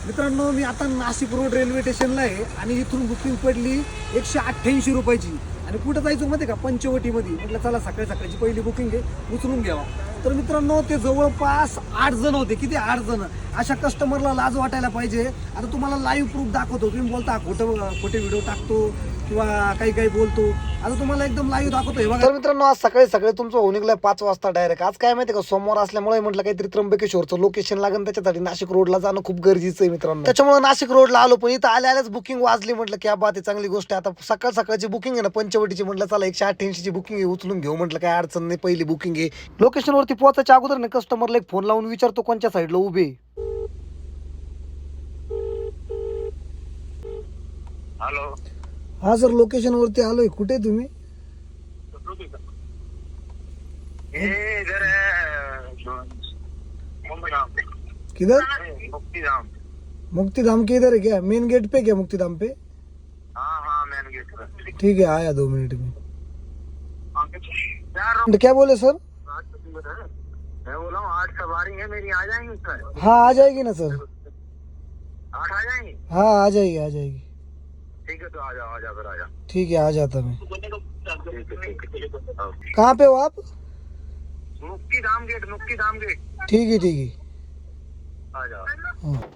मित्रांनो मी आता Nashik road railway स्टेशनला आहे आणि इथून बुकिंग पडली 188 रुपयाची. आणि कुठं जायचं माहिती का, पंचवटीमध्ये. म्हटलं चला सकाळी सकाळची पहिली बुकिंग आहे, उचलून घ्यावा. तर मित्रांनो ते जवळपास 8 जण होते. किती 8 जण. अशा कस्टमरला लाज वाटायला पाहिजे. आता तुम्हाला लाईव्ह प्रूफ दाखवतो. तुम्ही बोलता खोटे व्हिडिओ टाकतो किंवा काही काही बोलतो. आता तुम्हाला एकदम लाईव्ह दाखवतोय बघा. तर मित्रांनो आज सकाळी सकाळी तुमचं होऊन निघलंय 5 वाजता डायरेक्ट. आज काय माहिती का, सोमवार असल्यामुळे म्हटलं काहीतरी त्र्यंबकेश्वरचं लोकेशन लागेल, त्याच्यासाठी नाशिक रोडला जाणं खूप गरजेचं आहे मित्रांनो. त्याच्यामुळे नाशिक रोडला आलो, पण इथं आल्याच बुकिंग वाजली. म्हटलं क्या बात आहे, चांगली गोष्ट आहे. आता सकाळ सकाळची बुकिंग आहे ना पंचवटीची. म्हटलं चला 188 ची बुकिंग आहे, उचलून घेऊ. म्हटलं काय अडचण नाही, पहिली बुकिंग आहे. लोकेशन वरती पोहोचायच्या अगोदर ना कस्टमरला एक फोन लावून विचारतो कोणत्या साईडला उभे. हॅलो. हा सर, लोकेशन वरती आलोय. कुठे तुम्ही? ये इधर है मुक्तिधाम. किधर? मुक्तिधाम. मुक्तिधाम के इधर है क्या? मेन गेट पे क्या? मुक्तिधाम पे? हाँ हाँ मेन गेट पर. ठीक है, आया 2 मिनट में. यार क्या बोले सर? मैं बोला हूँ 8 सवारी है मेरी, आ जाएंगी सर? हाँ आ जाएगी ना सर. 8 आ जाएंगी? हाँ आ जाएगी आ जाएगी. ठीक है तो आ जाओ फिर आ जाओ. ठीक है, आ जाता मैं. ठीक है. कहाँ पे हो आप? मुक्तिधाम गेट. ठीक आहे. आ जाओ.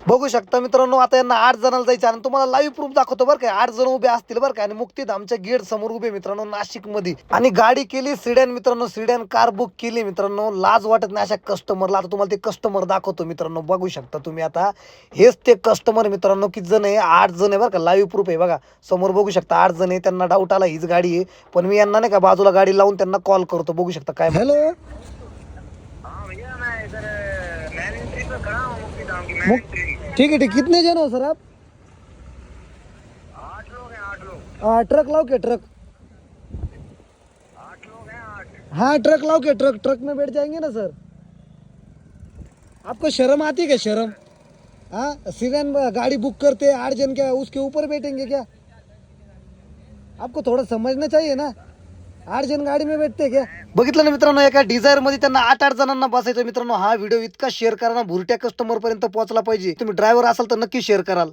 बघू शकता मित्रांनो, आता यांना 8 जणांना जायचं आणि तुम्हाला लाईव्ह प्रूफ दाखवतो बरं का. 8 जण उभे असतील बरं का. आणि मुक्तिधामच्या गेट समोर उभे मित्रांनो नाशिक मध्ये. आणि गाडी केली सिडॅन मित्रांनो, सिडॅन कार बुक केली मित्रांनो. लाज वाटत नाही अशा कस्टमरला. आता तुम्हाला ते कस्टमर दाखवतो मित्रांनो, बघू शकता तुम्ही. आता हेच ते कस्टमर मित्रांनो. किती जण आहे? 8 जण आहे बरं का. लाईव्ह प्रूफ आहे बघा समोर, बघू शकता 8 जण आहे. त्यांना डाऊट आला हीच गाडी आहे, पण मी यांना नाही का बाजूला गाडी लावून त्यांना कॉल करतो. बघू शकता काय. हॅलो. हाँ भैया मैं इधर मैन एंट्री पे खड़ा हूँ. मुक्तिधाम की मैन एंट्री. ठीक है. कितने जन हो सर आप? 8 लोग हैं 8 लोग. ट्रक लाओ के ट्रक. 8 लोग हैं 8. हाँ ट्रक लाओ के ट्रक में बैठ जाएंगे ना सर. आपको शर्म आती है क्या? शर्म? हाँ सीधन गाड़ी बुक करते हैं 8 जन, क्या उसके ऊपर बैठेंगे क्या? आपको थोड़ा समझना चाहिए ना. 8 जन गाडी में भेटते क्या? बघितलं ना मित्रांनो, एका डिझायर मध्ये त्यांना 8 जणांना बसायचं मित्रांनो. हा व्हिडिओ इतका शेअर करा ना, भुरट्या कस्टमर पर्यंत पोहोचला पाहिजे. तुम्ही ड्रायव्हर असाल तर नक्की शेअर कराल.